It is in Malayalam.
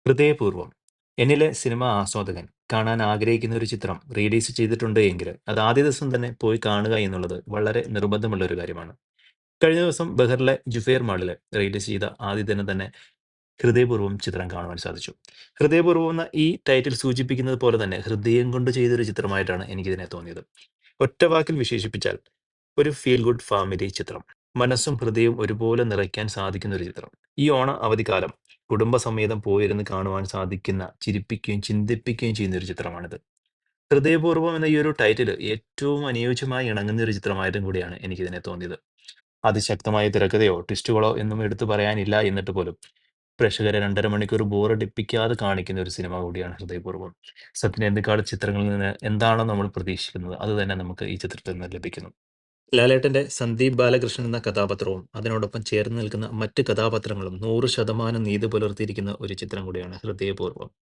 ഹൃദയപൂർവ്വം. എന്നിലെ സിനിമാ ആസ്വാദകൻ കാണാൻ ആഗ്രഹിക്കുന്ന ഒരു ചിത്രം റിലീസ് ചെയ്തിട്ടുണ്ട് എങ്കില് അത് ആദ്യ ദിവസം തന്നെ പോയി കാണുക എന്നുള്ളത് വളരെ നിർബന്ധമുള്ള ഒരു കാര്യമാണ്. കഴിഞ്ഞ ദിവസം ബഹറിലെ ജുഫേർ മാളില് റിലീസ് ചെയ്ത ആദ്യ ദിനം തന്നെ ഹൃദയപൂർവ്വം ചിത്രം കാണുവാൻ സാധിച്ചു. ഹൃദയപൂർവ്വം എന്ന ഈ ടൈറ്റിൽ സൂചിപ്പിക്കുന്നത് പോലെ തന്നെ ഹൃദയം കൊണ്ട് ചെയ്തൊരു ചിത്രമായിട്ടാണ് എനിക്കിതിനെ തോന്നിയത്. ഒറ്റ വാക്കിൽ വിശേഷിപ്പിച്ചാൽ ഒരു ഫീൽ ഗുഡ് ഫാമിലി ചിത്രം. മനസ്സും ഹൃദയവും ഒരുപോലെ നിറയ്ക്കാൻ സാധിക്കുന്ന ഒരു ചിത്രം. ഈ ഓണ അവധിക്കാലം കുടുംബസമേതം പോയിരുന്ന് കാണുവാൻ സാധിക്കുന്ന, ചിരിപ്പിക്കുകയും ചിന്തിപ്പിക്കുകയും ചെയ്യുന്ന ഒരു ചിത്രമാണിത്. ഹൃദയപൂർവ്വം എന്ന ഈ ഒരു ടൈറ്റില് ഏറ്റവും അനുയോജ്യമായി ഇണങ്ങുന്ന ഒരു ചിത്രമായിട്ടും കൂടിയാണ് എനിക്കിതിനെ തോന്നിയത്. അതിശക്തമായ തിരക്കഥയോ ട്വിസ്റ്റുകളോ എന്നും എടുത്തു പറയാനില്ല എന്നിട്ട് പോലും പ്രേക്ഷകരെ 2.5 മണിക്കൂർ ബോറടിപ്പിക്കാതെ കാണിക്കുന്ന ഒരു സിനിമ കൂടിയാണ് ഹൃദയപൂർവ്വം. സത്യനന്ദിക്കാട് ചിത്രങ്ങളിൽ നിന്ന് എന്താണോ നമ്മൾ പ്രതീക്ഷിക്കുന്നത് അത് തന്നെ നമുക്ക് ഈ ചിത്രത്തിൽ നിന്ന് ലഭിക്കുന്നു. ലാലേട്ടന്റെ സന്ദീപ് ബാലകൃഷ്ണൻ എന്ന കഥാപാത്രവും അതിനോടൊപ്പം ചേർന്ന് നിൽക്കുന്ന മറ്റ് കഥാപാത്രങ്ങളും 100% നീതി പുലർത്തിയിരിക്കുന്ന ഒരു ചിത്രം കൂടിയാണ് ഹൃദയപൂർവ്വം.